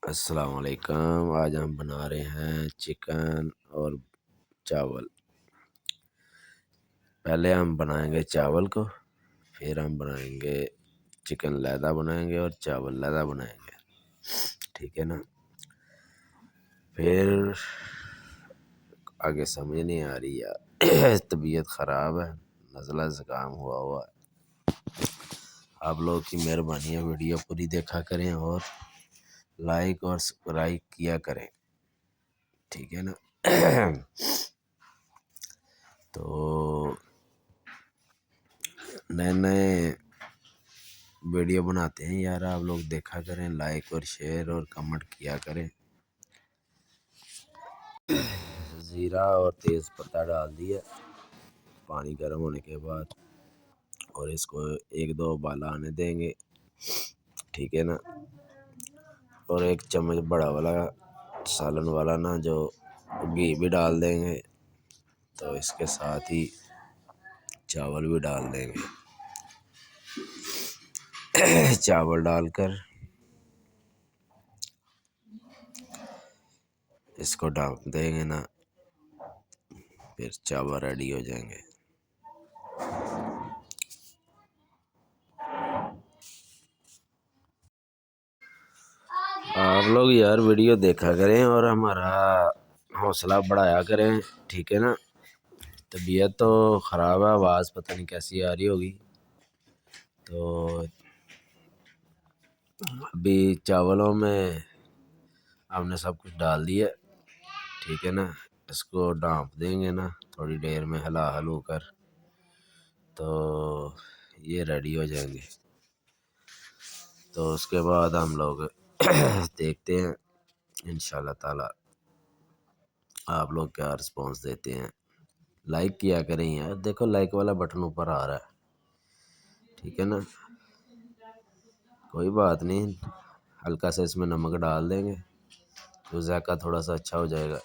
अस्सलाम वालेकुम। आज हम बना रहे हैं चिकन और चावल। पहले हम बनाएंगे चावल को, फिर हम बनाएंगे चिकन लैदा बनाएंगे और चावल लैदा बनाएंगे, ठीक है ना। फिर आगे समझ नहीं आ रही यार तबीयत ख़राब है, नज़ला ज़ुकाम हुआ है। आप लोगों की मेहरबानी है, वीडियो पूरी देखा करें और लाइक और सब्सक्राइब किया करें, ठीक है ना। तो नए नए वीडियो बनाते हैं यार, आप लोग देखा करें, लाइक और शेयर और कमेंट किया करें। ज़ीरा और तेज़ पत्ता डाल दिया पानी गर्म होने के बाद, और इसको एक दो उबाला आने देंगे, ठीक है ना। और एक चम्मच बड़ा वाला सालन वाला ना जो घी भी डाल देंगे, तो इसके साथ ही चावल भी डाल देंगे। चावल डालकर इसको ढक देंगे ना, फिर चावल रेडी हो जाएंगे। आप लोग यार वीडियो देखा करें और हमारा हौसला बढ़ाया करें, ठीक है ना। तबीयत तो ख़राब है, आवाज़ पता नहीं कैसी आ रही होगी। तो अभी चावलों में हमने सब कुछ डाल दिया, ठीक है ना। इसको ढाँप देंगे ना थोड़ी देर में हिला हलू कर, तो ये रेडी हो जाएंगे। तो उसके बाद हम लोग देखते हैं इंशाल्लाह ताला आप लोग क्या रिस्पॉन्स देते हैं। लाइक किया करें यार, देखो लाइक वाला बटन ऊपर आ रहा है, ठीक है ना। कोई बात नहीं, हल्का सा इसमें नमक डाल देंगे तो जायका थोड़ा सा अच्छा हो जाएगा।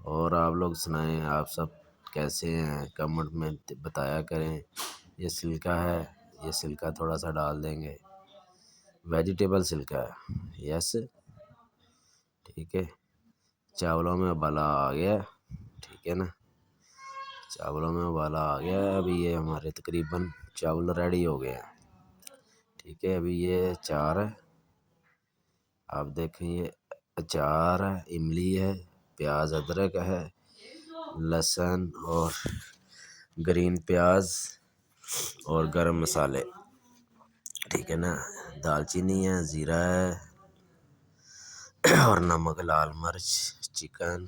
और आप लोग सुनाएं, आप सब कैसे हैं, कमेंट में बताया करें। ये सिल्का है, ये सिल्का थोड़ा सा डाल देंगे, वेजिटेबल सिल्का है, यस, ठीक है। चावलों में उबाला आ गया, ठीक है ना। चावलों में उबाला आ गया, अभी ये हमारे तकरीबन चावल रेडी हो गए हैं, ठीक है। अभी ये अचार है, आप देखें, ये अचार है, इमली है, प्याज अदरक है, लहसुन और ग्रीन प्याज और गरम मसाले, ठीक है ना। दालचीनी है, ज़ीरा है और नमक, लाल मिर्च, चिकन,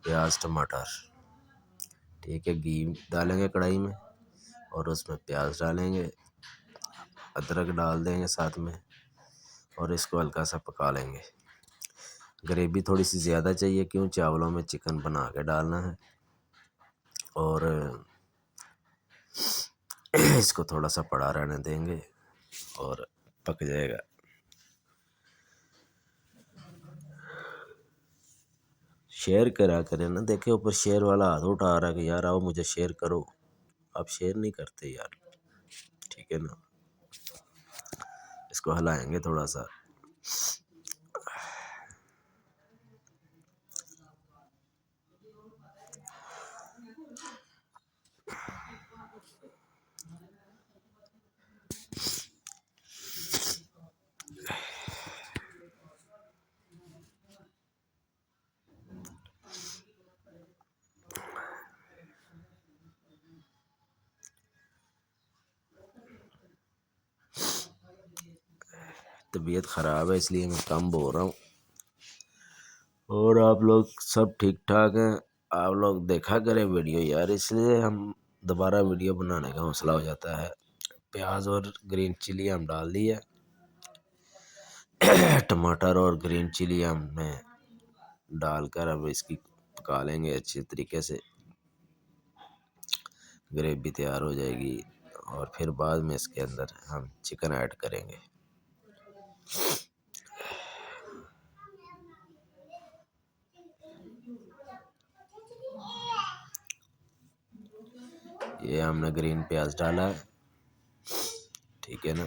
प्याज, टमाटर, ठीक है। घी डालेंगे कढ़ाई में और उसमें प्याज डालेंगे, अदरक डाल देंगे साथ में, और इसको हल्का सा पका लेंगे। ग्रेवी थोड़ी सी ज़्यादा चाहिए, क्यों, चावलों में चिकन बना के डालना है, और इसको थोड़ा सा पड़ा रहने देंगे और पक जाएगा। शेयर करा करें ना, देखे ऊपर शेयर वाला हाथ उठा रहा है कि यार आओ मुझे शेयर करो, आप शेयर नहीं करते यार, ठीक है ना। इसको हिलाएंगे थोड़ा सा। तबीयत ख़राब है इसलिए मैं कम बोल रहा हूँ, और आप लोग सब ठीक ठाक हैं। आप लोग देखा करें वीडियो यार, इसलिए हम दोबारा वीडियो बनाने का हौसला हो जाता है। प्याज और ग्रीन चिली हम डाल दिए, टमाटर और ग्रीन चिली हमने डालकर अब इसकी पका लेंगे अच्छे तरीके से, ग्रेवी तैयार हो जाएगी। और फिर बाद में इसके अंदर हम चिकन ऐड करेंगे। ये हमने ग्रीन प्याज डाला है, ठीक है ना।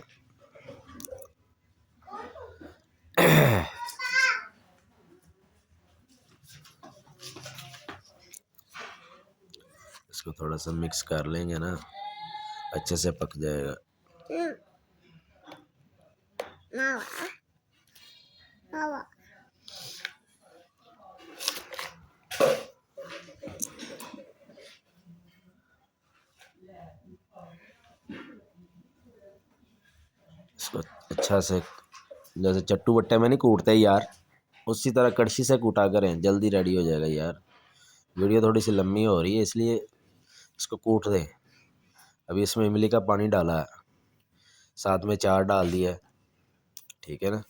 इसको थोड़ा सा मिक्स कर लेंगे ना, अच्छे से पक जाएगा। इसको अच्छा से, जैसे चट्टू बट्टे में नहीं कूटते यार, उसी तरह कड़छी से कूटा करें, जल्दी रेडी हो जाएगा यार। वीडियो थोड़ी सी लंबी हो रही है इसलिए इसको कूट दें। अभी इसमें इमली का पानी डाला है, साथ में चार डाल दिया है, ठीक है ना।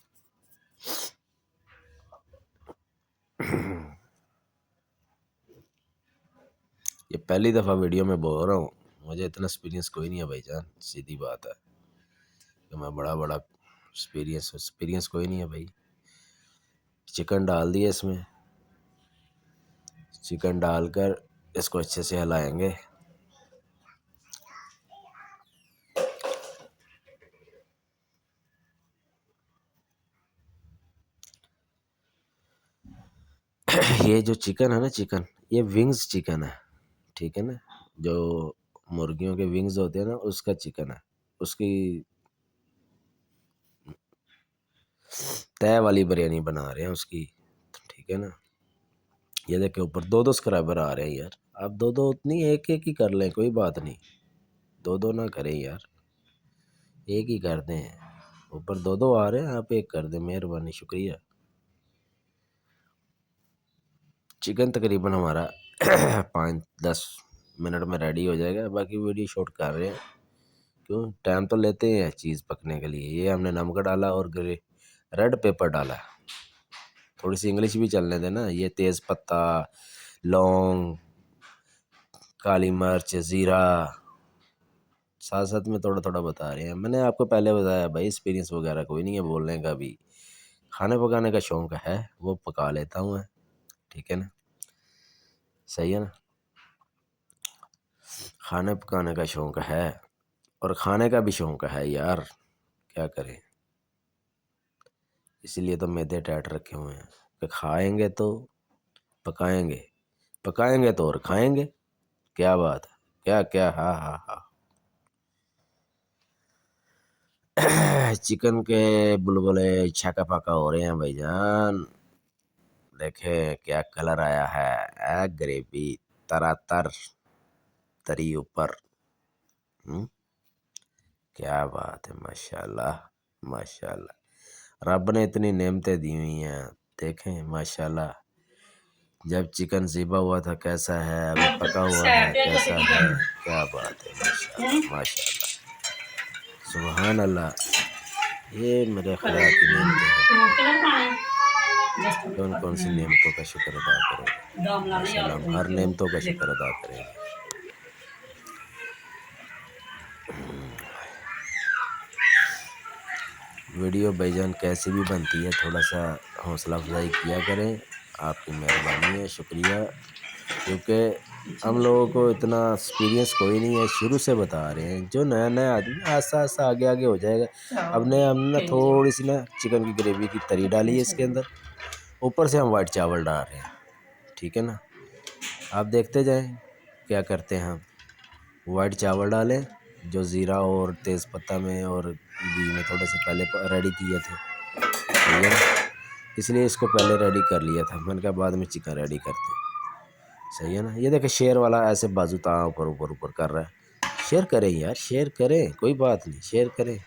ये पहली दफ़ा वीडियो में बोल रहा हूँ, मुझे इतना एक्सपीरियंस कोई नहीं है भाईजान, सीधी बात है कि मैं बड़ा एक्सपीरियंस कोई नहीं है भाई। चिकन डाल दिया इसमें, चिकन डालकर इसको अच्छे से हिलाएंगे। ये जो चिकन है ना, चिकन ये विंग्स चिकन है, ठीक है ना। जो मुर्गियों के विंग्स होते हैं ना, उसका चिकन है, उसकी तय वाली बिरयानी बना रहे हैं उसकी, ठीक है ना। ये देखे ऊपर 2-2 सब्सक्राइबर आ रहे हैं यार। आप 2-2 नहीं, एक एक ही कर लें, कोई बात नहीं, 2-2 ना करें यार, एक ही कर दें। ऊपर 2-2 आ रहे हैं, आप एक कर दें, मेहरबानी, शुक्रिया। चिकन तकरीबन हमारा 5-10 मिनट में रेडी हो जाएगा। बाकी वीडियो शूट कर रहे हैं, क्यों, टाइम तो लेते हैं चीज़ पकने के लिए। ये हमने नमक डाला और रेड पेपर डाला, थोड़ी सी इंग्लिश भी चलने देना। ये तेज़ पत्ता, लौंग, काली मिर्च, ज़ीरा, साथ साथ में थोड़ा थोड़ा बता रहे हैं। मैंने आपको पहले बताया भाई, एक्सपीरियंस वगैरह कोई नहीं है बोलने का भी। खाने पकाने का शौक़ है, वो पका लेता हूँ मैं, ठीक है ना, सही है ना। खाने पकाने का शौक़ है और खाने का भी शौक़ है यार, क्या करें। इसीलिए तो मैदे टाइट रखे हुए हैं कि खाएंगे तो पकाएंगे, पकाएंगे तो और खाएंगे। क्या बात है, क्या क्या, हाँ हाँ हाँ। चिकन के बुलबुले छका पका हो रहे हैं भाईजान, देखें क्या कलर आया है, ग्रेवी तरातर तरी ऊपर। क्या बात है, माशाल्लाह माशाल्लाह। रब ने इतनी नेमतें दी हुई हैं, देखें माशाल्लाह। जब चिकन ज़िबा हुआ था कैसा है, अभी पका हुआ है कैसा है, क्या बात है, माशाल्लाह माशाल्लाह, सुभान अल्लाह। ये मेरे खुदा की नेमतें हैं। कौन कौन सी नेमतों का शुक्र अदा करोगे, माशाल्लाह हम हर नेमतों का शुक्र अदा करेंगे। वीडियो भाईजान कैसी भी बनती है, थोड़ा सा हौसला अफजाई किया करें, आपकी मेहरबानी है, शुक्रिया। क्योंकि हम लोगों को इतना एक्सपीरियंस कोई नहीं है, शुरू से बता रहे हैं। जो नया नया आदमी आस्ता आस्ता आगे आगे हो जाएगा। अब ने हमने थोड़ी सी ना चिकन की ग्रेवी की तरी डाली है इसके अंदर, ऊपर से हम वाइट चावल डाल रहे हैं, ठीक है ना। आप देखते जाएं क्या करते हैं हम। वाइट चावल डालें जो ज़ीरा और तेज़पत्ता में और घी में थोड़े से पहले रेडी किए थे, ठीक है ना। इसलिए इसको पहले रेडी कर लिया था, मैंने कहा बाद में चिकन रेडी करते हैं, सही है ना। ये देखे शेर वाला ऐसे बाजू ता ऊपर ऊपर ऊपर कर रहा है। शेयर करें यार, शेयर करें, कोई बात नहीं, शेयर करें,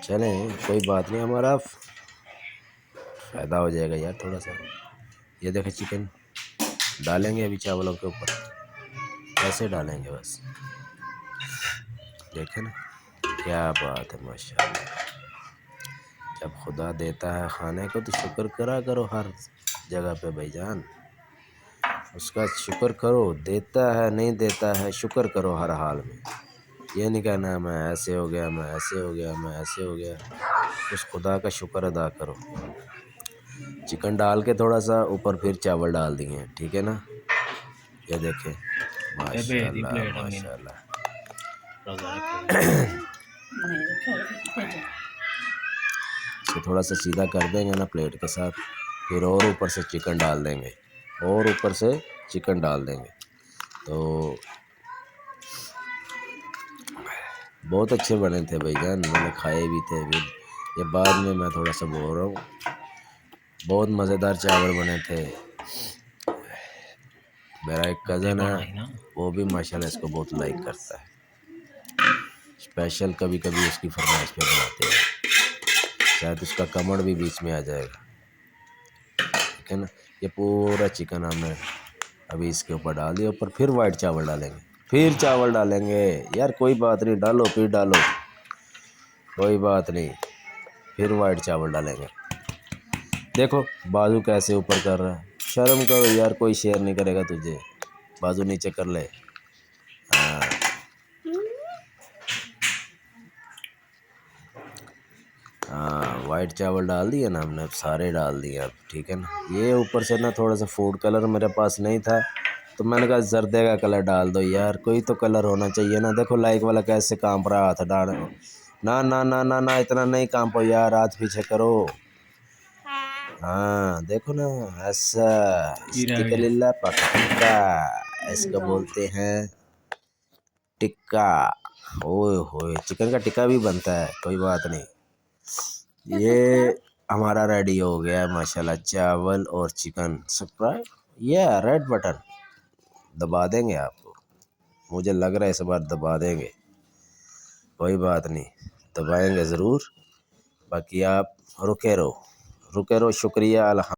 चलें कोई बात नहीं, हमारा फ़ायदा हो जाएगा यार थोड़ा सा। ये देखे चिकन डालेंगे अभी चावलों के ऊपर, ऐसे डालेंगे बस, देखे ना, क्या बात है, माशाल्लाह। जब खुदा देता है खाने को तो शुक्र करा करो हर जगह पे भाईजान, उसका शुक्र करो। देता है नहीं देता है, शुक्र करो हर हाल में। ये नहीं कहना मैं ऐसे हो गया, मैं ऐसे हो गया, मैं ऐसे हो गया। उस खुदा का शुक्र अदा करो। चिकन डाल के थोड़ा सा ऊपर फिर चावल डाल दिए, ठीक है ना। ये देखें माशाल्लाह माशाल्लाह। इसको थोड़ा सा सीधा कर देंगे ना प्लेट के साथ, फिर और ऊपर से चिकन डाल देंगे, और ऊपर से चिकन डाल देंगे। तो बहुत अच्छे बने थे भाईजान, मैंने खाए भी थे। फिर ये बाद में मैं थोड़ा सा बोल रहा हूँ, बहुत मज़ेदार चावल बने थे। मेरा एक कज़न है, वो भी माशाल्लाह इसको बहुत लाइक करता है। स्पेशल कभी कभी उसकी फरमाइश पे बनाते हैं, शायद उसका कमर भी बीच में आ जाएगा। ठीक है ना। ये पूरा चिकन हमने अभी इसके ऊपर डाल दिया, ऊपर फिर वाइट चावल डालेंगे, फिर चावल डालेंगे। यार कोई बात नहीं, डालो फिर डालो, कोई बात नहीं, फिर वाइट चावल डालेंगे। देखो बाजू कैसे ऊपर कर रहा है, शर्म करो यार, कोई शेयर नहीं करेगा तुझे, बाजू नीचे कर ले। हाँ हाँ, वाइट चावल डाल दिए ना हमने, अब सारे डाल दिए अब। ठीक है ना। ये ऊपर से ना थोड़ा सा फूड कलर मेरे पास नहीं था, तो मैंने कहा जर्दे का कलर डाल दो यार, कोई तो कलर होना चाहिए ना। देखो लाइक वाला कैसे कांप रहा था डाल। ना ना ना ना ना, इतना नहीं कांपो यार, हाथ पीछे करो। हाँ देखो ना, ऐसा इस्तिकलिल्ला पक्का, इसको बोलते हैं टिक्का। ओए होए, चिकन का टिक्का भी बनता है, कोई बात नहीं। ये हमारा रेडी हो गया है माशाल्लाह, चावल और चिकन। सब्सक्राइब, ये रेड बटन दबा देंगे आपको, मुझे लग रहा है इस बार दबा देंगे, कोई बात नहीं, दबाएंगे ज़रूर। बाकी आप रुके रहो, रुके रहो। शुक्रिया।